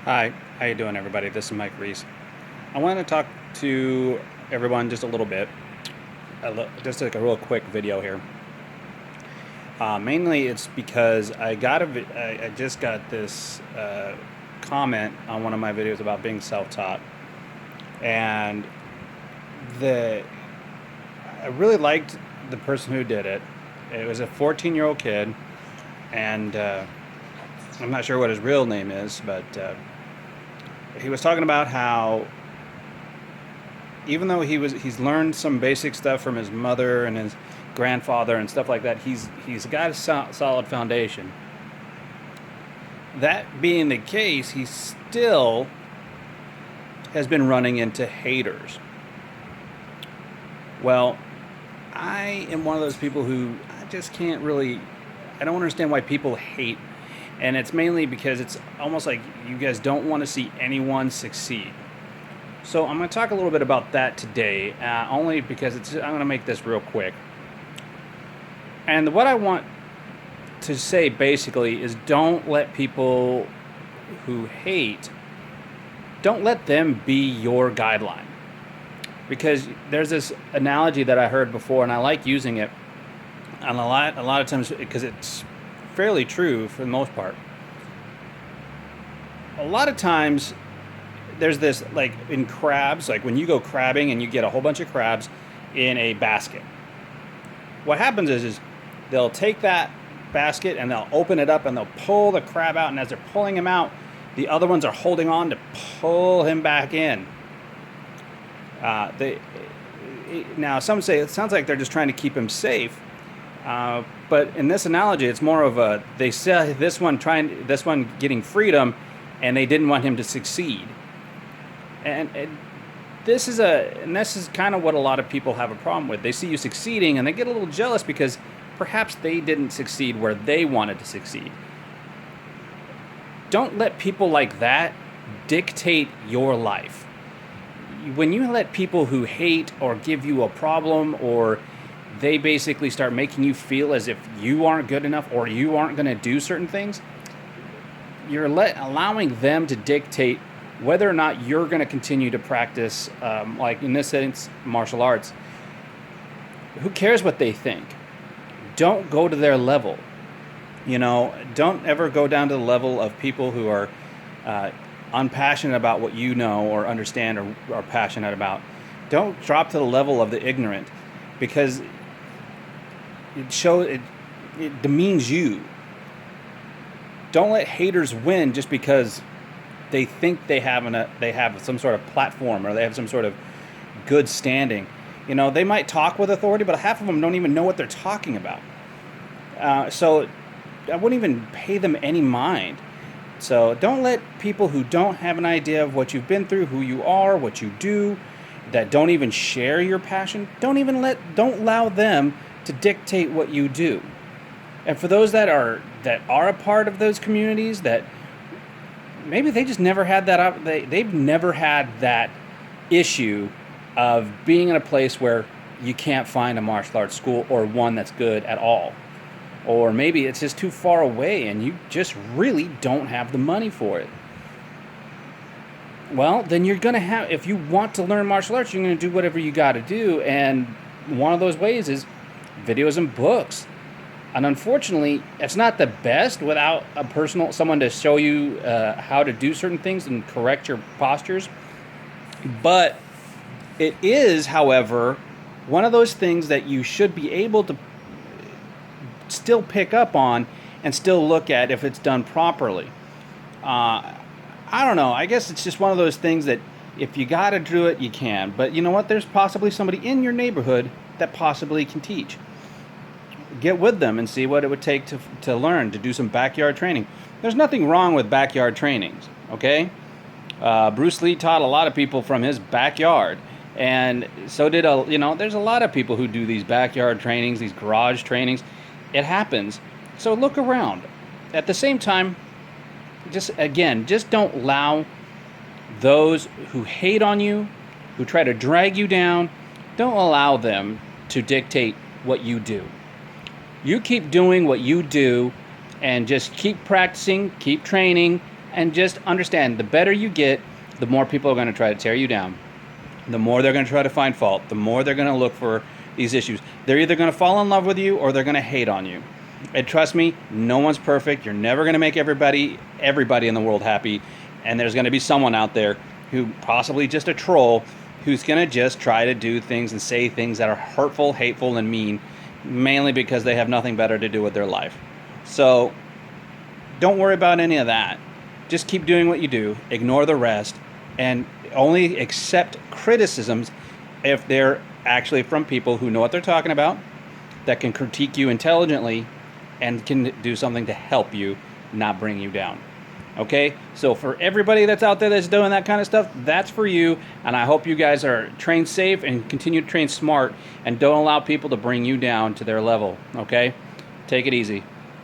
Hi, how you doing, everybody? This is Mike Reese. I want to talk to everyone just a little bit, just like a real quick video here. Mainly, it's because I just got this comment on one of my videos about being self-taught, and the I really liked the person who did it. It was a 14-year-old kid, and I'm not sure what his real name is, but he was talking about how even though he's learned some basic stuff from his mother and his grandfather and stuff like that, he's got a solid foundation. That being the case, he still has been running into haters. Well, I am one of those people who I don't understand why people hate. And it's mainly because it's almost like you guys don't want to see anyone succeed. So I'm going to talk a little bit about that today, only because I'm going to make this real quick. And what I want to say basically is don't let people who hate, don't let them be your guideline. Because there's this analogy that I heard before, and I like using it and a lot of times because it's fairly true for the most part. A lot of times there's this, like in crabs, like when you go crabbing and you get a whole bunch of crabs in a basket. What happens is they'll take that basket and they'll open it up and they'll pull the crab out, and as they're pulling him out, the other ones are holding on to pull him back in. Now some say it sounds like they're just trying to keep him safe. But in this analogy, it's more of they saw this one getting freedom, and they didn't want him to succeed. And this is kind of what a lot of people have a problem with. They see you succeeding, and they get a little jealous because perhaps they didn't succeed where they wanted to succeed. Don't let people like that dictate your life. When you let people who hate or give you a problem, or they basically start making you feel as if you aren't good enough or you aren't going to do certain things, you're allowing them to dictate whether or not you're going to continue to practice, like in this sense, martial arts. Who cares what they think? Don't go to their level. Don't ever go down to the level of people who are unpassionate about what you know or understand or are passionate about. Don't drop to the level of the ignorant, because it demeans you. Don't let haters win just because they think they have some sort of platform, or they have some sort of good standing. They might talk with authority, but half of them don't even know what they're talking about. So I wouldn't even pay them any mind. So don't let people who don't have an idea of what you've been through, who you are, what you do, that don't even share your passion, don't allow them to dictate what you do. And for those that are a part of those communities, that maybe they just never had that, they've never had that issue of being in a place where you can't find a martial arts school or one that's good at all. Or maybe it's just too far away and you just really don't have the money for it. Well, then you're going to have, if you want to learn martial arts, you're going to do whatever you got to do. And one of those ways is videos and books. And unfortunately, it's not the best without someone to show you how to do certain things and correct your postures. But it is, however, one of those things that you should be able to still pick up on and still look at if it's done properly. I don't know. I guess it's just one of those things that if you got to do it, you can. But you know what? There's possibly somebody in your neighborhood that possibly can teach. Get with them and see what it would take to learn, to do some backyard training. There's nothing wrong with backyard trainings, okay? Bruce Lee taught a lot of people from his backyard. And so did there's a lot of people who do these backyard trainings, these garage trainings. It happens. So look around. At the same time, just don't allow those who hate on you, who try to drag you down, don't allow them to dictate what you do. You keep doing what you do and just keep practicing, keep training, And just understand, the better you get, the more people are going to try to tear you down. The more they're going to try to find fault. The more they're going to look for these issues. They're either going to fall in love with you or they're going to hate on you. And trust me, no one's perfect. You're never going to make everybody in the world happy. And there's going to be someone out there who possibly just a troll who's going to just try to do things and say things that are hurtful, hateful, and mean, mainly because they have nothing better to do with their life. So don't worry about any of that. Just keep doing what you do. Ignore the rest. And only accept criticisms if they're actually from people who know what they're talking about, that can critique you intelligently, and can do something to help you, not bring you down. Okay? So for everybody that's out there that's doing that kind of stuff, that's for you. And I hope you guys are trained safe and continue to train smart and don't allow people to bring you down to their level. Okay? Take it easy.